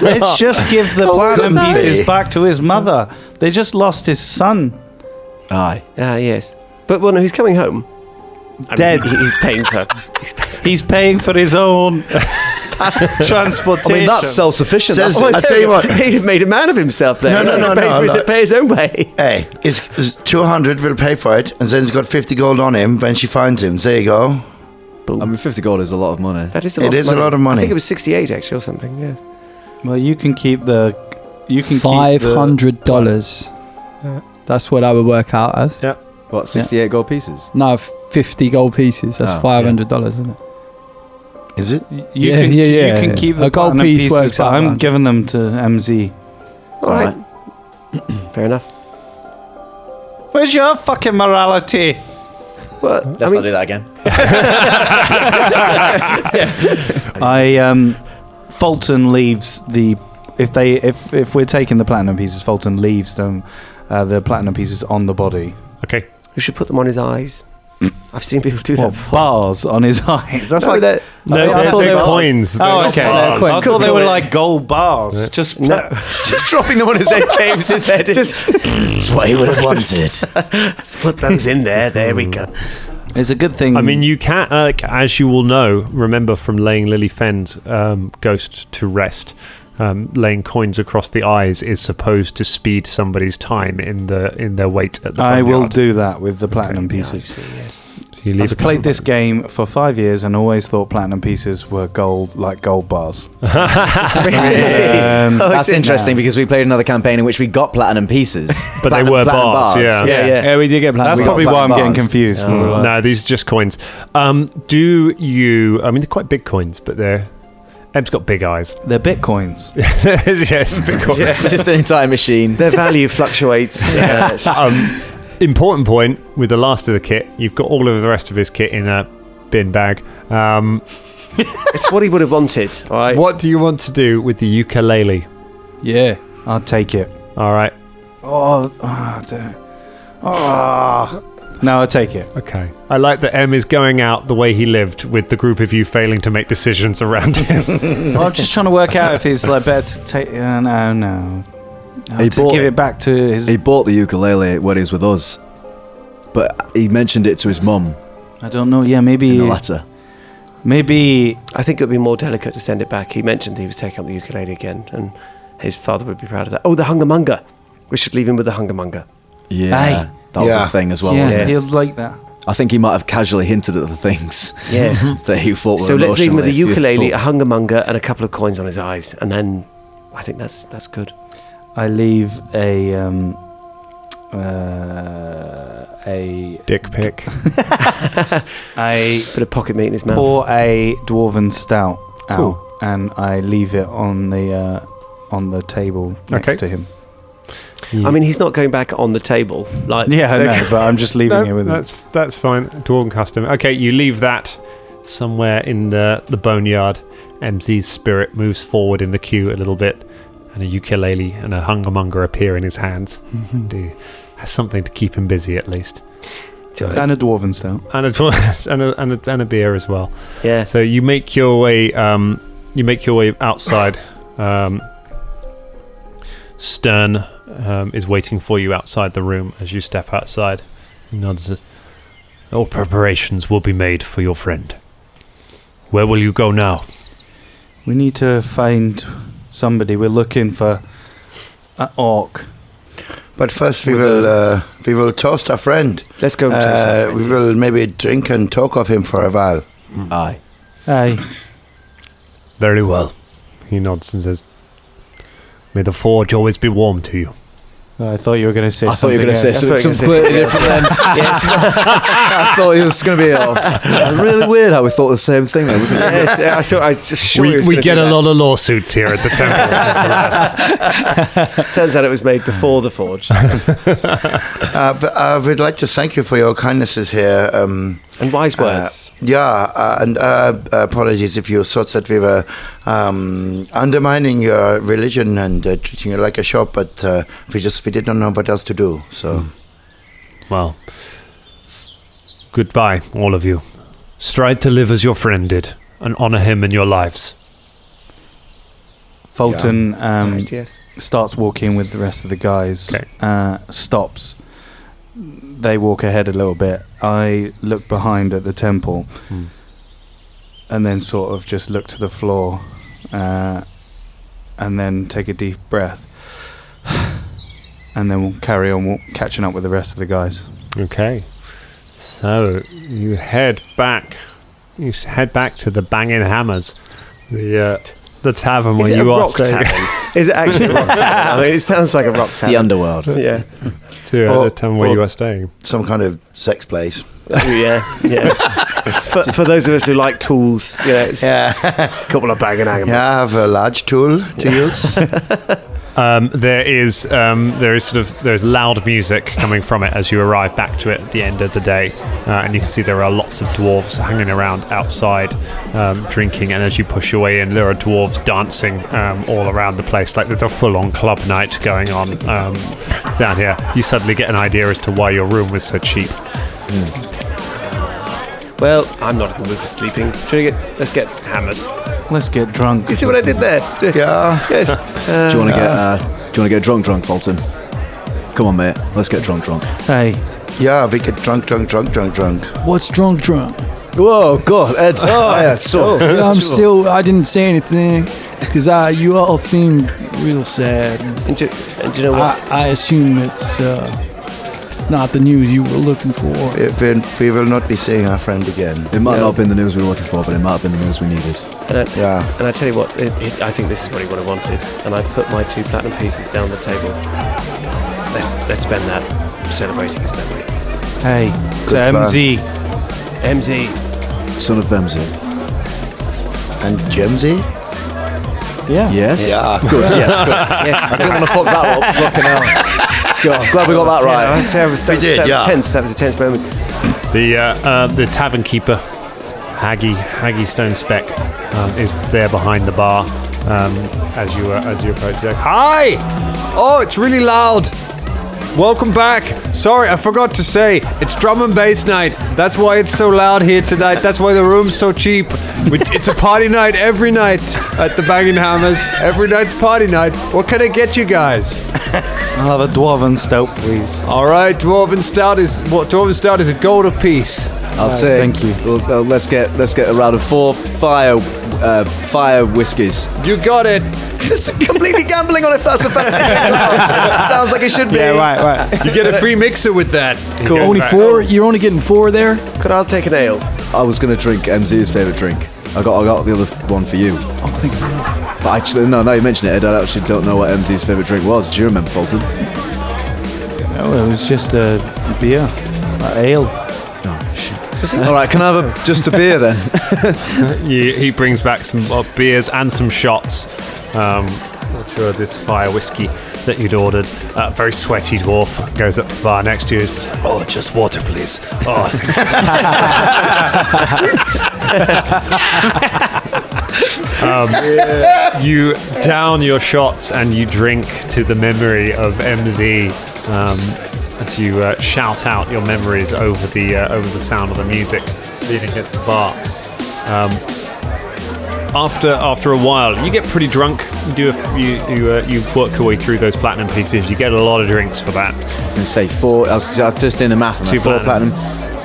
Let's just give the platinum goodness. pieces back to his mother. They just lost his son. Aye. Yes. But well, no, he's coming home. Dead. He's paying for. He's paying for his own transportation. I mean, that's self-sufficient. Says- That's- I tell you what. He'd have made a man of himself there. No, He's no, gonna no, no, pay his own way. Hey, it's 200 will pay for it, and then he's got 50 gold on him when she finds him. There you go. I mean, 50 gold is a lot of money. That is a It lot. is of a lot of money. I think it was 68 actually or something. Yes. Well, you can keep the. You can $500. That's what I would work out as. Yeah. What, 68 gold pieces? No, 50 gold pieces. That's Oh, $500, isn't it? Is it? You Yeah, can, yeah, You yeah. can keep the A gold platinum piece pieces, works but out I'm around. giving them to MZ. All right. Fair enough. Where's your fucking morality? Well, Let's not do that again. Fulton leaves the if we're taking the platinum pieces, Folton leaves them, the platinum pieces on the body. Okay. We should put them on his eyes. I've seen people do that. What, bars on his eyes? That's like they're coins. Oh, They're okay. bars. I thought they were like gold bars. Just dropping them on his head, caves his head. That's what he would have wanted. Let's put those in there. There we go. It's a good thing. I mean, you can, as you will know, remember from laying Lily Fenn's ghost to rest, laying coins across the eyes is supposed to speed somebody's time in their wait at the I will boneyard. do that with the platinum pieces. You leave I've played this game for 5 years and always thought platinum pieces were gold, like gold bars. That's interesting because we played another campaign in which we got platinum pieces. But they were bars, yeah. Yeah, we did get platinum. That's We got probably why I'm platinum getting bars. confused. No, these are just coins. Do you... I mean, they're quite big coins, but they're... Eb's got big eyes. They're bitcoins. Yes, big coins. It's just an entire machine. Their value fluctuates. Important point, with the last of the kit, you've got all of the rest of his kit in a bin bag. It's what he would have wanted, all right? What do you want to do with the ukulele? Yeah, I'll take it. All right. No, I'll take it. Okay. I like that M is going out the way he lived, with the group of you failing to make decisions around him. Well, I'm just trying to work out if it's like better to take. No. He To bought give it back to his. He bought the ukulele when he was with us, but he mentioned it to his mum I don't know. Yeah, in maybe. the letter. Maybe. I think it would be more delicate to send it back. He mentioned he was taking up the ukulele again, and his father would be proud of that. Oh, the Hungermonger. We should leave him with the Hungermonger. Yeah, Aye. that was Yeah. a thing as well, Yeah, wasn't it? Yes. he'll like that. I think he might have casually hinted at the things Yes. that he thought were So let's leave him with a emotionally ukulele, a full. Hungermonger, and a couple of coins on his eyes, and then I think that's good. I leave a Dick pic. I Bit of pocket meat in his mouth. pour a dwarven stout out, Cool. and I leave it on the table next Okay. to him. I mean, he's not going back on the table. Like, Yeah, I know, but I'm just leaving it with him. That's fine. Dwarven custom. Okay, you leave that somewhere in the boneyard. MZ's spirit moves forward in the queue a little bit, and a ukulele and a hungermonger appear in his hands. He has something to keep him busy at least, And a dwarven stout. and a beer as well. Yeah. So you make your way. Outside. Stern is waiting for you outside the room as you step outside. He nods and says, "All preparations will be made for your friend. Where will you go now?" We need to find somebody. We're looking for an orc. But first we will toast our friend. Let's go. And toast our friend, We yes. will maybe drink and talk of him for a while. Aye. Aye. Very well. He nods and says, "May the forge always be warm to you." I thought you were going to say I thought something you were going to say else. something completely different then. I thought it was going to be really weird how we thought the same thing then, wasn't it? Yes, I thought I was just sure he was We gonna get do a that. lot of lawsuits here at the temple. Turns out it was made before the forge. But we'd like to thank you for your kindnesses here. And wise words. And apologies if you thought that we were undermining your religion and treating you like a shop, but we did not know what else to do. So, Well, goodbye, all of you. Strive to live as your friend did, and honor him in your lives. Folton Right, yes. starts walking with the rest of the guys. Okay. Stops. They walk ahead a little bit. I look behind at the temple, and then sort of just look to the floor, and then take a deep breath, and then we'll carry on catching up with the rest of the guys. Okay. So you head back. You head back to the Banging Hammers, the tavern Is where it you a are rock staying. tavern? Is it actually a rock tavern? I mean, it sounds like a rock The tavern. underworld. Yeah. The tavern where you are staying. some kind of sex place. Yeah. For those of us who like tools, it's a couple of bang and hangers. Yeah, I have a large tool to use. There's loud music coming from it as you arrive back to it at the end of the day, and you can see there are lots of dwarves hanging around outside, drinking. And as you push your way in, there are dwarves dancing all around the place. Like there's a full-on club night going on down here. You suddenly get an idea as to why your room was so cheap. Well, I'm not in the mood for sleeping. Let's get hammered. Let's get drunk. You see what I did there? Yeah. Yes. Do you want to get drunk, Folton? Come on, mate. Let's get drunk. Hey. Yeah, we get drunk. What's drunk? Whoa, God, Ed. I didn't say anything because you all seem real sad. And do you know what? I assume it's not the news you were looking for. We will not be seeing our friend again. It might not have been the news we were looking for, but it might have been the news we needed. And I tell you what, I think this is what he would have wanted. And I put my 2 platinum pieces down the table. Let's spend that celebrating his memory. Hey, to MZ. MZ. Son of Bemsy. And Jemsy? Yeah. Yes? Yeah. Good, yes, good. Yes. I didn't want to fuck that up. Fucking hell. God, glad we got that right. That was a tense moment. The tavern keeper, Haggy Stone Speck, is there behind the bar as you approach. Like, hi! Oh, it's really loud. Welcome back. Sorry, I forgot to say, it's drum and bass night. That's why it's so loud here tonight. That's why the room's so cheap. It's a party night every night at the Bangin' Hammers. Every night's party night. What can I get you guys? I'll have a dwarven stout, please. All right, dwarven stout is a gold apiece. I'll take. Thank you. Well, let's get a round of 4 fire whiskies. You got it. Just completely gambling on if that's effective. Sounds like it should be. Yeah, right. You get a free mixer with that. Cool. Only 4? You're only getting 4 there? Could I take an ale? I was going to drink MZ's favourite drink. I got the other one for you. Oh, thank you. But actually, no, now you mention it, Ed, I actually don't know what MZ's favourite drink was. Do you remember, Folton? No, it was just a beer. Ale. Oh, shit. All right, can I have just a beer then? He brings back some beers and some shots. Which are this fire whiskey that you'd ordered. Very sweaty dwarf goes up to the bar next to you. It's just like, oh, just water, please. Oh. You down your shots and you drink to the memory of MZ. As you shout out your memories over the sound of the music leading into the bar. After a while, you get pretty drunk. You work your way through those platinum pieces. You get a lot of drinks for that. I was going to say 4. I was just doing the math on 2 4 platinum.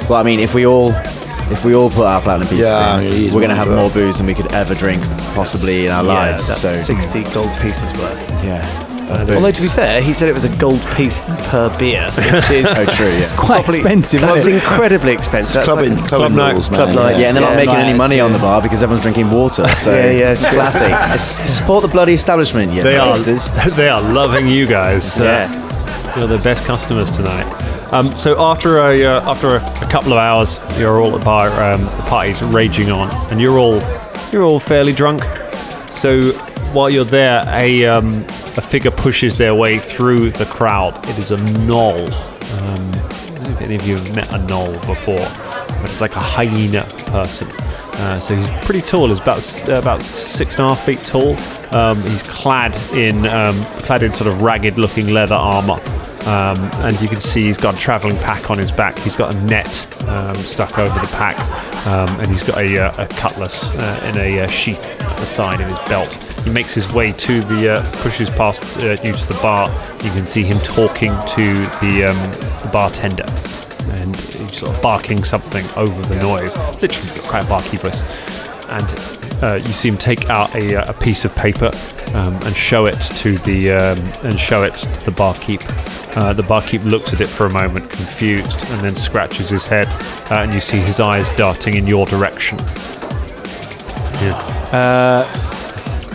Well, I mean, if we all put our platinum pieces in, we're going to have more booze than we could ever drink possibly in our lives. That's so 60 gold pieces worth. Yeah. Although to be fair, he said it was a gold piece per beer, which is true. Yeah. It's quite expensive, It's isn't it? incredibly expensive. Club night. Rules, Club night. Yeah, and they're not making any money on the bar because everyone's drinking water. So it's classic. Support the bloody establishment, you bastards. They are loving you guys. You're the best customers tonight. So after a couple of hours, you're all at the bar. The party's raging on, and you're all fairly drunk. So while you're there, a figure pushes their way through the crowd. It is a gnoll. I don't know if any of you have met a gnoll before, but it's like a hyena person. So he's pretty tall. He's about 6.5 feet tall. He's clad in sort of ragged-looking leather armor. And you can see he's got a travelling pack on his back. He's got a net stuck over the pack, and he's got a cutlass in a sheath at the side of his belt. He makes his way to pushes past you to the bar. You can see him talking to the bartender, and he's sort of barking something over the noise. Literally, he's got quite a barky voice. And you see him take out a piece of paper and show it to the barkeep. The barkeep looks at it for a moment, confused, and then scratches his head, and you see his eyes darting in your direction. Yeah.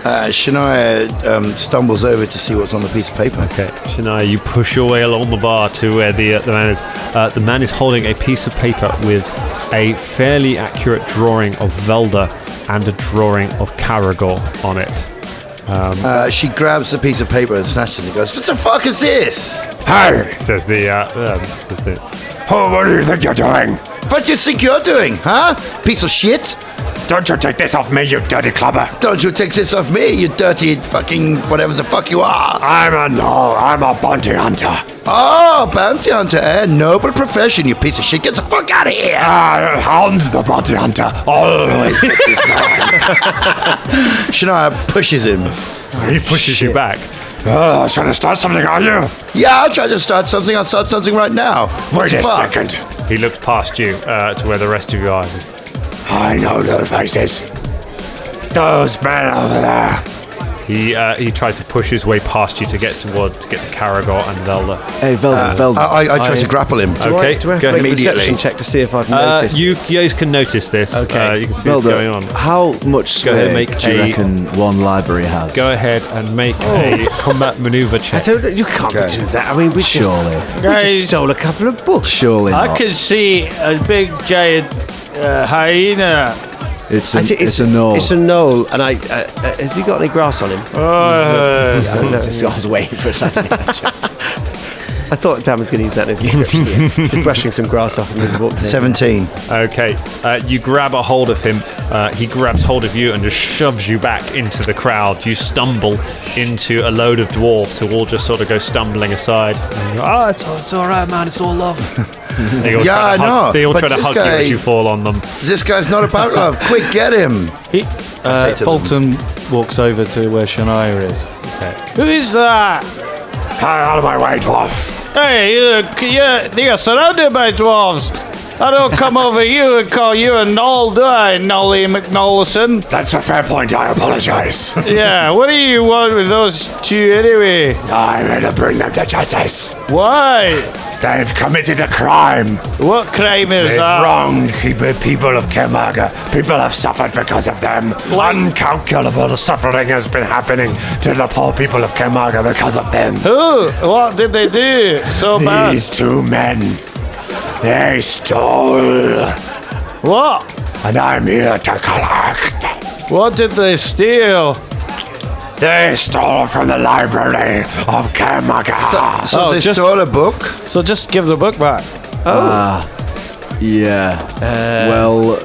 Shania stumbles over to see what's on the piece of paper. Okay, Shania, you push your way along the bar to where the man is. The man is holding a piece of paper with a fairly accurate drawing of Velda and a drawing of Caragor on it. She grabs a piece of paper and snatches it and goes, "What the fuck is this?" Hey, says the. Oh, what do you think you're doing? What do you think you're doing, huh? Piece of shit. Don't you take this off me, you dirty clubber. Don't you take this off me, you dirty fucking whatever the fuck you are. I'm a bounty hunter. Oh, bounty hunter, eh? Noble profession, you piece of shit. Get the fuck out of here. Hound the bounty hunter always gets his man. Shania pushes him. He pushes you back. Trying to start something, are you? Yeah, I'll try to start something. I'll start something right now. Wait a second. He looked past you to where the rest of you are. I know those faces. Those men over there. He tried to push his way past you to get to Caragor and Velda. Hey, Velda. I tried to grapple him. Okay, do I have to make a perception check to see if I've noticed you this? guys can notice this. Okay. You can see Velda, what's going on. How much sway make do you reckon one library has? Go ahead and make a combat maneuver check. You can't do that. I mean, we Surely. just stole a couple of books. Surely not. I can see a big giant hyena. It's a knoll. It's a knoll, and has he got any grass on him? I was waiting for a second. I thought Dan was going to use that in his description. Just brushing some grass off him as he walked in. 17. Okay, you grab a hold of him. He grabs hold of you and just shoves you back into the crowd. You stumble into a load of dwarves who all just sort of go stumbling aside. And you go, it's all right, man. It's all love. They all Yeah, I know. They all but try to this hug guy- you as you fall on them. This guy's not about love. Quick, get him. say to Folton walks over to where Shania is. Okay. Who is that? Out of my way, dwarf. Hey, you're surrounded by dwarves. I don't come over you and call you a knoll, do I, Nolly McNollison? That's a fair point, I apologize. Yeah, what do you want with those two anyway? I'm here to bring them to justice. Why? They've committed a crime. What crime is They've that? wronged people of Kemaga. People have suffered because of them. Uncalculable suffering has been happening to the poor people of Kemaga because of them. Who? What did they do so bad? These two men, they stole, What? and I'm here to collect. What did they steal? They stole from the library of Kemaga. So they stole a book? So just give the book back. Yeah. Well,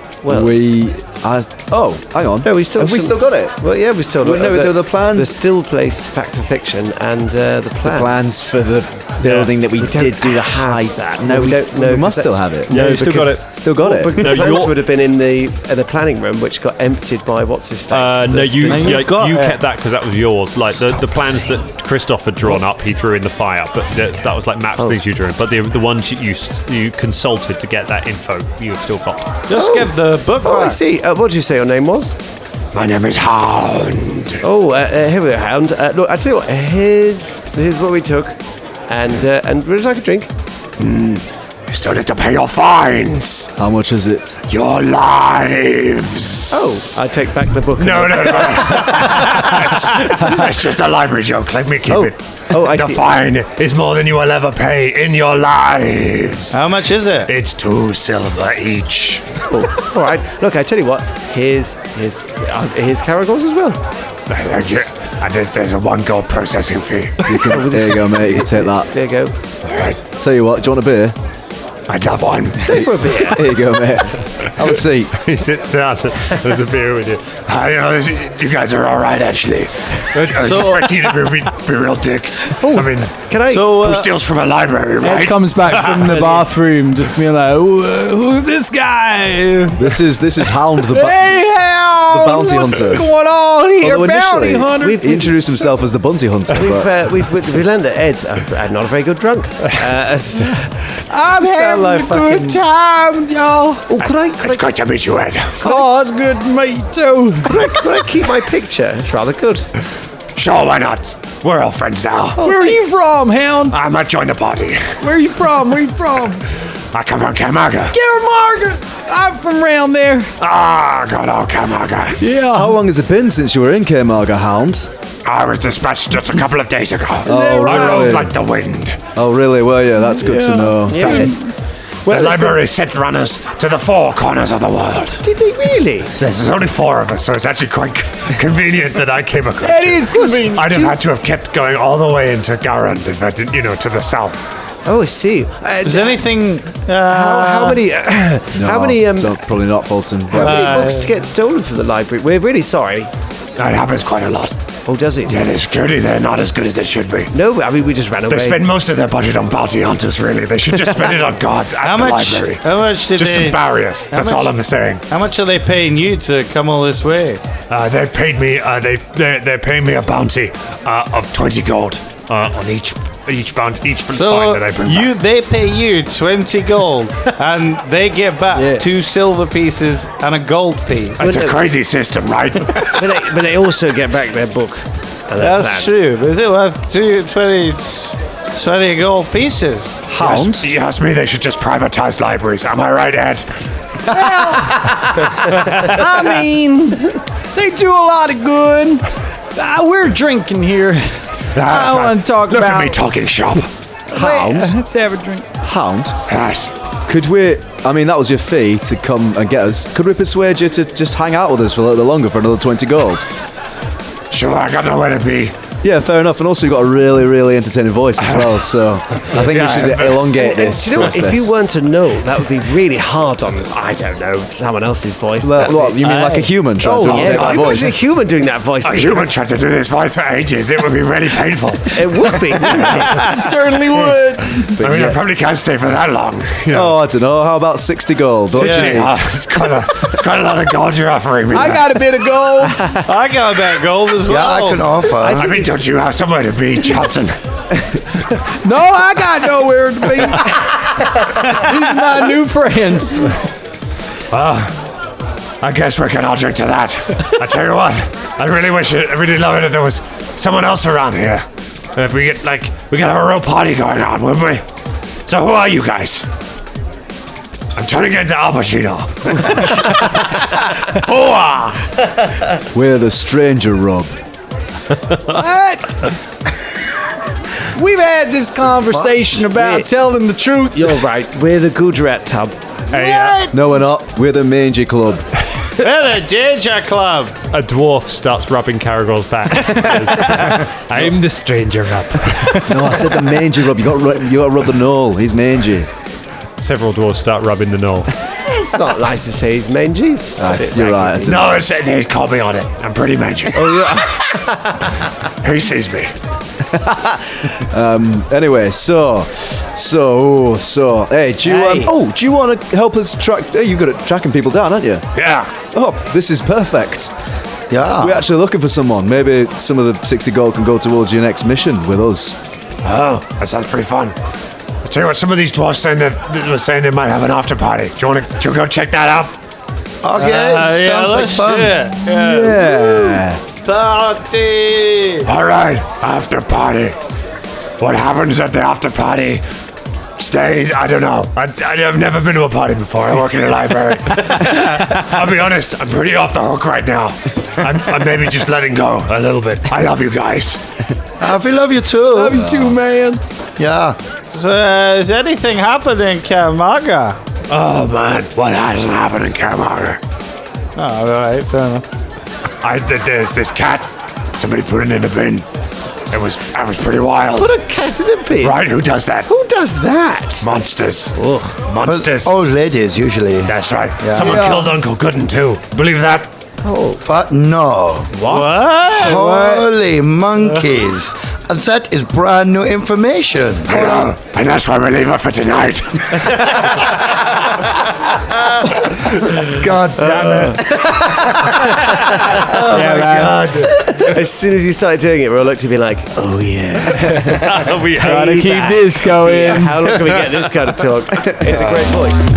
hang on. No, we still Have we still got it? Well, yeah, we still got No, there were the plans. The still place fact or fiction and the plans. The plans for the building that we did do the heist. No, we don't. No, we must still have it. No, you still got it. Still got it. The plans would have been in the planning room, which got emptied by what's his face. No, you got it. kept that because that was yours. Like the plans that Christoph had drawn up, he threw in the fire. But that was like maps, things you drew in. But the ones you consulted to get that info, you've still got. Just give the book Oh, back. I see. What did you say your name was? My name is Hound. Oh, here we go, Hound. Look, I tell you what. Here's what we took, and would you like a drink? You still need to pay your fines. How much is it? Your lives. Oh, I take back the book. No. It's just a library joke. Let me keep it. Oh, I The see. fine is more than you will ever pay in your lives. How much is it? It's 2 silver each. Oh, all right. Look, I tell you what. Here's Caragor's as well. Thank you. And there's a 1 gold processing fee. There you go, mate. You can take that. There you go. All right. Tell you what, do you want a beer? I'd love one. Stay for a beer. Here you go, mate. Have a seat. He sits down. There's a beer with you. You guys are all right, actually. I was expecting you to be real dicks. I mean, Can I? who steals from a library, right? Ed comes back from the bathroom, just being like, "Who's this guy?" This is Hound the Hey, Hound! the bounty hunter. What's going on here, Although bounty initially, hunter? he introduced himself as the bounty hunter. But We've learned that Ed's not a very good drunk. I'm having like a good time, y'all. Oh, could I It's good to meet you, Ed. Oh, it's good to meet you too. could I keep my picture? It's rather good. Sure, why not? We're all friends now. Where are you from, Hound? I might join the party. Where are you from? Where are you from? I come from Kamaga. Margaret. I'm from around there. Ah, good old Kamaga. Yeah. how long has it been since you were in Kemaga, Hound? I was dispatched just a couple of days ago. Oh, I really? rode like the wind. Oh, really? Were you? That's good to know. Yeah. The library sent runners to the 4 corners of the world. Did they really? There's only 4 of us, so it's actually quite convenient that I came across. That is convenient. I'd have had to have kept going all the way into Garand if I didn't, to the south. Oh, I see. Is there anything? How many? How many? Probably not Folton. How many books get stolen from the library? We're really sorry. That happens quite a lot. Oh, does it? Yeah, the security there not as good as it should be. No, I mean we just ran away. They spend most of their budget on bounty hunters. Really, they should just spend it on guards at the library. How much did just they? some barriers. That's all I'm saying. How much are they paying you to come all this way? They paid me. They're paying me a bounty of 20 gold on each bounty, each fine that I bring back. They pay you 20 gold, and they get back 2 silver pieces and a gold piece. It's a crazy system, right? but they also get back their book. That's true. But is it worth 20 gold pieces? Hound? You ask me, they should just privatize libraries. Am I right, Ed? I mean, they do a lot of good. We're drinking here. I want to talk Look about... at me talking shop. Hound? Let's have a drink. Hound? Yes. Could we... I mean, that was your fee to come and get us. Could we persuade you to just hang out with us for a little longer for another 20 gold? Sure, I got nowhere to be. Yeah, fair enough. And also you've got a really, really entertaining voice as well, so I think we should elongate this Do you know what? process. If you weren't to know, that would be really hard on, I don't know, someone else's voice. Well, what, you mean like a human trying to imitate my voice? A human doing that voice. A human tried to do this voice for ages. It would be really painful. It would be. It certainly would. I mean, I probably can't stay for that long. Oh, I don't know. How about 60 gold? It's quite a lot of gold you're offering me. I got a bit of gold. I got a bit of gold as well. Yeah, I can offer. I mean, don't you have somewhere to be, Johnson? No, I got nowhere to be. These are my new friends. I guess we can all drink to that. I tell you what, I really love it if there was someone else around here. If we get we could have a real party going on, wouldn't we? So who are you guys? I'm turning into Al Pacino. We're the stranger, Rob. What? We've had this conversation about telling the truth. You're right. We're the Gujarat tub. What? No, we're not. We're the Mangy Club. We're the Danger Club. A dwarf starts rubbing Caragor's back. I'm the stranger rub. No, I said the Mangy Rub. You got to rub the knoll. He's mangy. Several dwarves start rubbing the knoll. It's not nice to say he's mangy. You're right. No, he's called me on it. I'm pretty mangy. He sees me. Anyway, so, hey, do you want to help us track? Hey, you're good at tracking people down, aren't you? Yeah. Oh, this is perfect. Yeah. We're actually looking for someone. Maybe some of the 60 gold can go towards your next mission with us. Oh, that sounds pretty fun. I'll tell you what, some of these dwarves were saying they might have an after party. Do you want to go check that out? Okay, sounds like fun. Yeah. Party. All right, after party. What happens at the after party stays. I don't know. I've never been to a party before. I work in a library. I'll be honest. I'm pretty off the hook right now. I'm maybe just letting go a little bit. I love you guys. We love you too. Love you too, man. Yeah. So, is anything happening in Karamaga? Oh man, what hasn't happened in Karamaga? Oh, all right, fair enough. There's this cat. Somebody put it in a bin. I was pretty wild. Put a cat in a bin? Right, who does that? Who does that? Monsters. Ugh. Monsters. Old ladies, usually. That's right. Yeah. Someone killed Uncle Gooden too. Believe that? Oh, but no. What? Holy monkeys. That is brand new information. I know. And that's why we leave her for tonight. God damn it. Oh my God. As soon as you started doing it, we all looked at me like, oh yeah. We Gotta keep this going. Yeah, how long can we get this kind of talk? It's a great voice.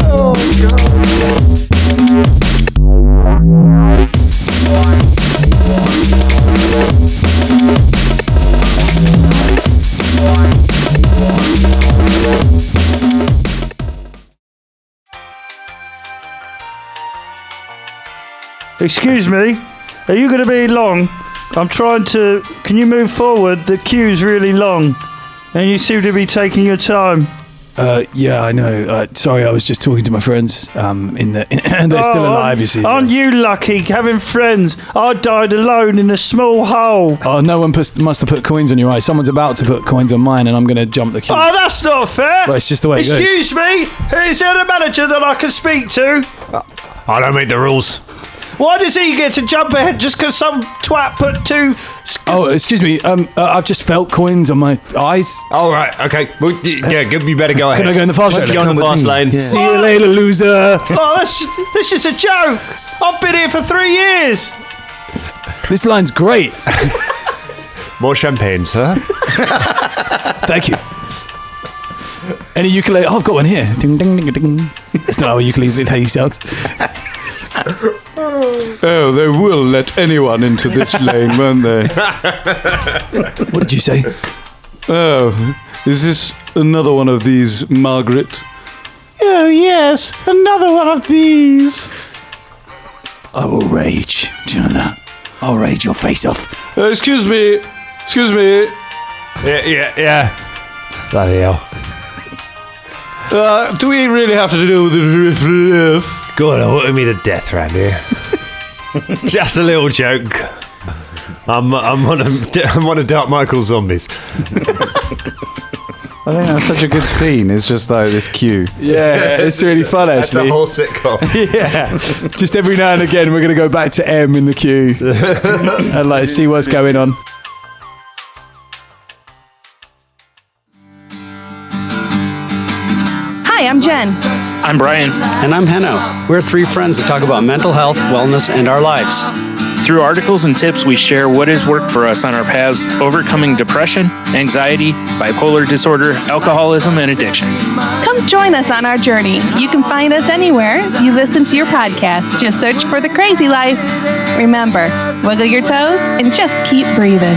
Oh, God. Excuse me, are you going to be long? I'm trying to... Can you move forward? The queue's really long, and you seem to be taking your time. Yeah, I know. Sorry, I was just talking to my friends. They're still alive, you see. Aren't you lucky having friends? I died alone in a small hole. Oh, no one must have put coins on your eyes. Someone's about to put coins on mine, and I'm going to jump the queue. Oh, that's not fair. Well, it's just the way it goes. Excuse me? Is there a manager that I can speak to? I don't make the rules. Why does he get to jump ahead just because some twat put two... Oh, excuse me. I've just felt coins on my eyes. All right, okay. Well, yeah, you better go ahead. Can I go in the fast lane? Go in the fast lane. Yeah. See you later, loser. Oh, this is a joke. I've been here for 3 years. This line's great. More champagne, sir. Thank you. Any ukulele? Oh, I've got one here. Ding, ding, ding, ding. That's not how a ukulele sounds. Oh, they will let anyone into this lane, won't they? What did you say? Oh, is this another one of these, Margaret? Oh, yes. Another one of these. I will rage. Do you know that? I'll rage your face off. Excuse me. Yeah. Bloody hell. Do we really have to do the riff? God, I want me to death round here. Just a little joke. I'm one of Dark Michael's zombies. I think that's such a good scene. It's just like this queue. Yeah, it's really fun, actually. That's a whole sitcom. Yeah. Just every now and again, we're going to go back to M in the queue and like see what's going on. Hi, I'm Jen. I'm Brian. And I'm Henno. We're three friends that talk about mental health, wellness, and our lives. Through articles and tips, we share what has worked for us on our paths overcoming depression, anxiety, bipolar disorder, alcoholism, and addiction. Come join us on our journey. You can find us anywhere you listen to your podcast. Just search for The Crazy Life. Remember, wiggle your toes and just keep breathing.